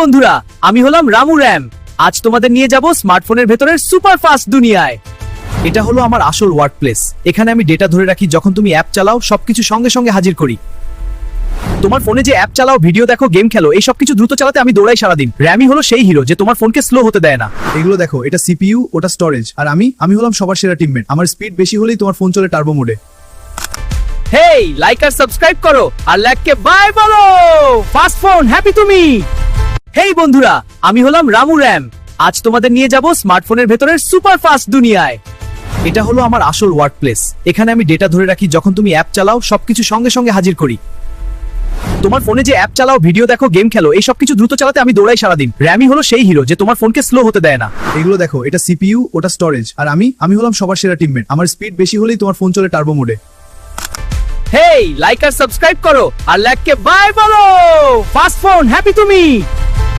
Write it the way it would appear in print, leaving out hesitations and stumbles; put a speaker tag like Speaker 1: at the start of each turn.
Speaker 1: বন্ধুরা, আমি হলাম রামু র্যাম। আজ তোমাদের নিয়ে যাব স্মার্টফোনের ভেতরের সুপার ফাস্ট দুনিয়ায়। এটা হলো আমার আসল ওয়ার্ক প্লেস। এখানে আমি ডেটা ধরে রাখি, যখন তুমি অ্যাপ চালাও সবকিছু সঙ্গে সঙ্গে হাজির করি। তোমার ফোনে যে অ্যাপ চালাও, ভিডিও দেখো, গেম খেলো, এই সবকিছু দ্রুত চালাতে আমি দৌড়াই সারাদিন। র্যামই হলো সেই হিরো যে তোমার ফোনকে স্লো হতে দেয় না।
Speaker 2: এগুলো দেখো, এটা সিপিইউ, ওটা স্টোরেজ, আর আমি হলাম সবার সেরা টিমমেট। আমার স্পিড বেশি হলেই তোমার ফোন চলে টার্বো মোডে।
Speaker 1: হেই, লাইক আর সাবস্ক্রাইব করো আর ল্যাগকে বাই বলো। ফাস্ট ফোন হ্যাপি তুমি। হেই বন্ধুরা, আমি হলাম রামু র্যাম। আজ তোমাদের নিয়ে যাব স্মার্টফোনের ভেতরের সুপার ফাস্ট দুনিয়ায়। এটা হলো আমার আসল ওয়ার্ক প্লেস। এখানে আমি ডেটা ধরে রাখি, যখন তুমি অ্যাপ চালাও সবকিছু সঙ্গে সঙ্গে হাজির করি। তোমার ফোনে যে অ্যাপ চালাও, ভিডিও দেখো, গেম খেলো, এই সবকিছু দ্রুত চালাতে আমি দৌড়াই সারাদিন। র্যামই হলো সেই হিরো যে তোমার ফোনকে স্লো হতে দেয় না।
Speaker 2: এগুলো দেখো, এটা সিপিইউ, ওটা স্টোরেজ, আর আমি হলাম সবার সেরা টিমমেট। আমার স্পিড বেশি হলেই তোমার ফোন চলে টার্বো মোডে।
Speaker 1: হেই, লাইক আর সাবস্ক্রাইব করো আর ল্যাগকে বাই বলো। ফাস্ট ফোন হ্যাপি তুমি।